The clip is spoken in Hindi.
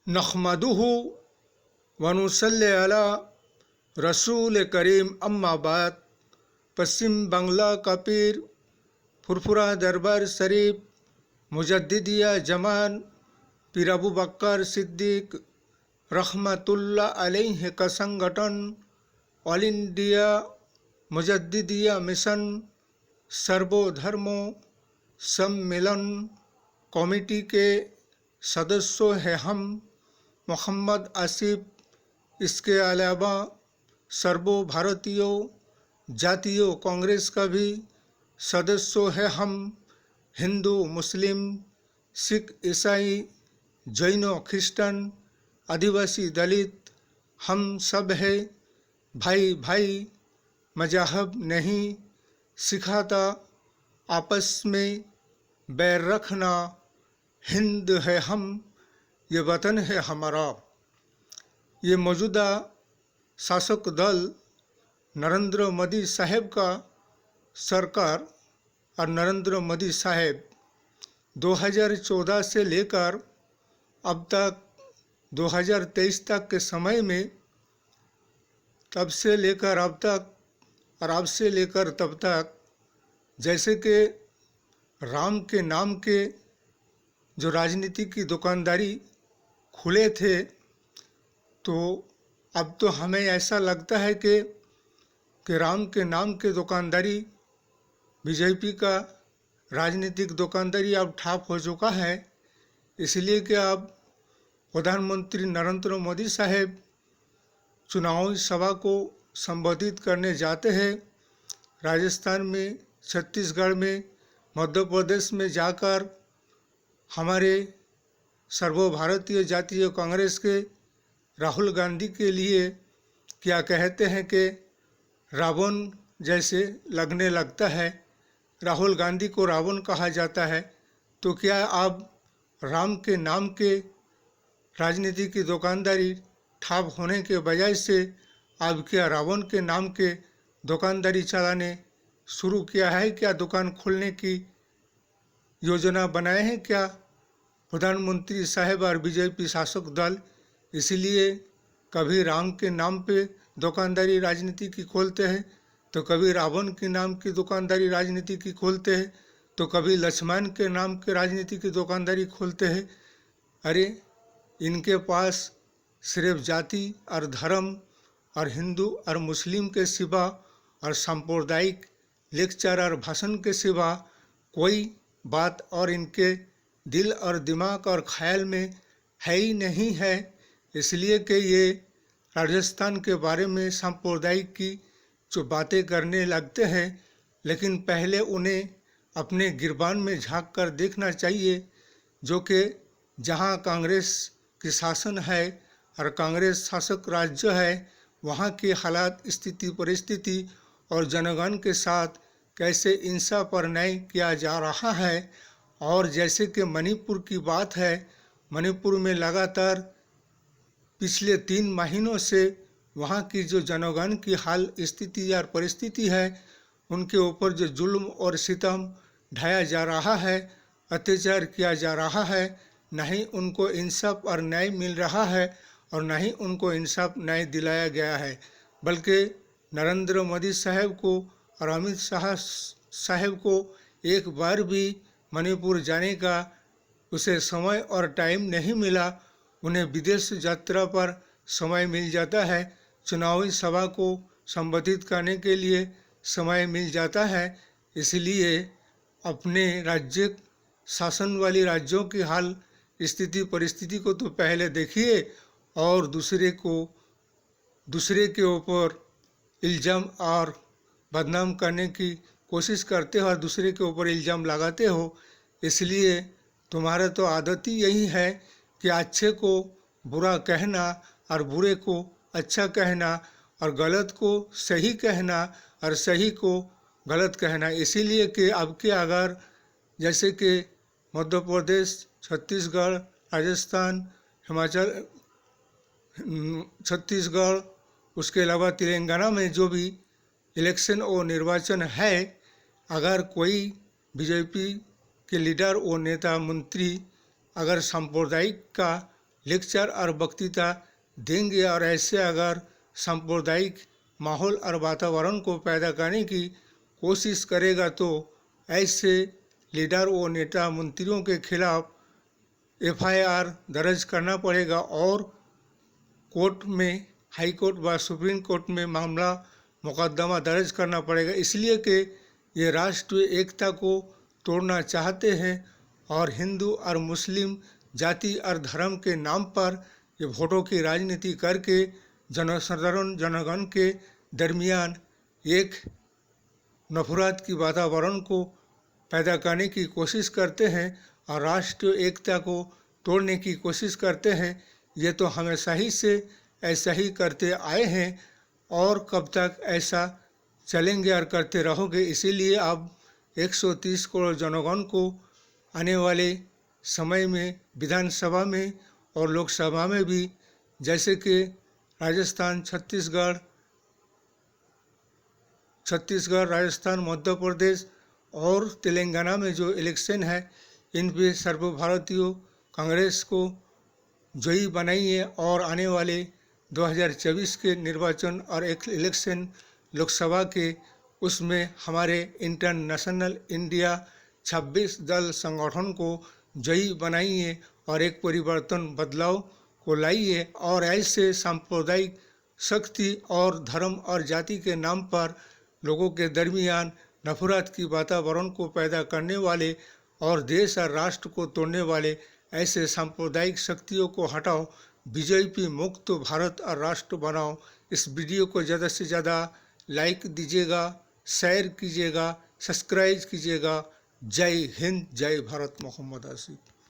नहमदुहु व नुसल्ली अला रसूल करीम अम्मा बाद। पश्चिम बांग्ला का पीर फुरफुरा दरबार शरीफ मुजद्दिदिया जमान पीर अबू बकर सिद्दीक रहमतुल्लाह अलैहि का संगठन ऑल इंडिया मुजद्दिदिया मिशन सर्वधर्मों सम्मेलन कमेटी के सदस्यों हैं हम मोहम्मद आसिफ। इसके अलावा सर्वो भारतीयों जातीय कांग्रेस का भी सदस्यों हैं हम। हिंदू मुस्लिम सिख ईसाई जैन ख्रिस्टन आदिवासी दलित हम सब है भाई भाई। मजहब नहीं सिखाता आपस में बैर रखना। हिंद है हम, ये वतन है हमारा। ये मौजूदा शासक दल नरेंद्र मोदी साहब का सरकार और नरेंद्र मोदी साहब 2014 से लेकर अब तक 2023 तक के समय में, तब से लेकर अब तक और अब से लेकर तब तक, जैसे कि राम के नाम के जो राजनीति की दुकानदारी खुले थे, तो अब तो हमें ऐसा लगता है कि राम के नाम के दुकानदारी बीजेपी का राजनीतिक दुकानदारी अब ठप हो चुका है। इसलिए कि अब प्रधानमंत्री नरेंद्र मोदी साहब चुनावी सभा को संबोधित करने जाते हैं। राजस्थान में, छत्तीसगढ़ में, मध्य प्रदेश में जाकर हमारे सर्वभारतीय जातीय कांग्रेस के राहुल गांधी के लिए क्या कहते हैं कि रावण जैसे लगने लगता है। राहुल गांधी को रावण कहा जाता है, तो क्या अब राम के नाम के राजनीति की दुकानदारी ठप होने के बजाय से अब क्या रावण के नाम के दुकानदारी चलाने शुरू किया है? क्या दुकान खोलने की योजना बनाए हैं क्या प्रधानमंत्री साहब और बीजेपी शासक दल? इसलिए कभी राम के नाम पे दुकानदारी राजनीति की खोलते हैं, तो कभी रावण के नाम की दुकानदारी राजनीति की खोलते हैं, तो कभी लक्ष्मण के नाम के राजनीति की दुकानदारी खोलते हैं। अरे इनके पास सिर्फ जाति और धर्म और हिंदू और मुस्लिम के सिवा और सांप्रदायिक लेक्चर और भाषण के सिवा कोई बात और इनके दिल और दिमाग और ख्याल में है ही नहीं है। इसलिए कि ये राजस्थान के बारे में सांप्रदायिक की जो बातें करने लगते हैं, लेकिन पहले उन्हें अपने गिरबान में झांक कर देखना चाहिए, जो कि जहाँ कांग्रेस की शासन है और कांग्रेस शासक राज्य है, वहाँ के हालात, स्थिति, परिस्थिति और जनगण के साथ कैसे इंसाफ और न्याय किया जा रहा है। और जैसे कि मणिपुर की बात है, मणिपुर में लगातार पिछले 3 महीनों से वहाँ की जो जनगण की हाल, स्थिति और परिस्थिति है, उनके ऊपर जो जुल्म और सितम ढाया जा रहा है, अत्याचार किया जा रहा है, न ही उनको इंसाफ और न्याय मिल रहा है और न ही उनको इंसाफ न्याय दिलाया गया है। बल्कि नरेंद्र मोदी साहब को और अमित शाह साहब को एक बार भी मणिपुर जाने का उसे समय और टाइम नहीं मिला। उन्हें विदेश यात्रा पर समय मिल जाता है, चुनावी सभा को संबोधित करने के लिए समय मिल जाता है। इसलिए अपने राज्य शासन वाली राज्यों की हाल, स्थिति, परिस्थिति को तो पहले देखिए और दूसरे के ऊपर इल्ज़ाम और बदनाम करने की कोशिश करते हो और दूसरे के ऊपर इल्ज़ाम लगाते हो। इसलिए तुम्हारा तो आदत ही यही है कि अच्छे को बुरा कहना और बुरे को अच्छा कहना और गलत को सही कहना और सही को गलत कहना। इसीलिए कि अब के अगर जैसे कि मध्य प्रदेश, छत्तीसगढ़, राजस्थान, हिमाचल, छत्तीसगढ़, उसके अलावा तेलंगाना में जो भी इलेक्शन और निर्वाचन है, अगर कोई बीजेपी के लीडर और नेता मंत्री अगर सांप्रदायिक का लेक्चर और वक्तृता देंगे और ऐसे अगर सांप्रदायिक माहौल और वातावरण को पैदा करने की कोशिश करेगा तो ऐसे लीडर व नेता मंत्रियों के खिलाफ एफआईआर दर्ज करना पड़ेगा और कोर्ट में, हाई कोर्ट व सुप्रीम कोर्ट में मामला मुकदमा दर्ज करना पड़ेगा, इसलिए कि ये राष्ट्रीय एकता को तोड़ना चाहते हैं और हिंदू और मुस्लिम जाति और धर्म के नाम पर ये वोटों की राजनीति करके जनसाधारण जनगण के दरमियान एक नफरत की वातावरण को पैदा करने की कोशिश करते हैं और राष्ट्रीय एकता को तोड़ने की कोशिश करते हैं। ये तो हमेशा ही से ऐसा ही करते आए हैं और कब तक ऐसा चलेंगे और करते रहोगे। इसीलिए अब 130 करोड़ जनगण को आने वाले समय में विधानसभा में और लोकसभा में भी, जैसे कि राजस्थान, छत्तीसगढ़, राजस्थान, मध्य प्रदेश और तेलंगाना में जो इलेक्शन है, इन पे सर्वभारतीय कांग्रेस को जयी बनाइए और आने वाले 2024 के निर्वाचन और एक इलेक्शन लोकसभा के, उसमें हमारे इंटरनेशनल इंडिया 26 दल संगठन को जयी बनाइए और एक परिवर्तन, बदलाव को लाइए और ऐसे सांप्रदायिक शक्ति और धर्म और जाति के नाम पर लोगों के दरमियान नफरत की वातावरण को पैदा करने वाले और देश और राष्ट्र को तोड़ने वाले ऐसे सांप्रदायिक शक्तियों को हटाओ। बीजेपी मुक्त भारत और राष्ट्र बनाओ। इस वीडियो को ज़्यादा से ज़्यादा लाइक दीजिएगा, शेयर कीजिएगा, सब्सक्राइब कीजिएगा। जय हिंद, जय भारत। मोहम्मद आसिफ।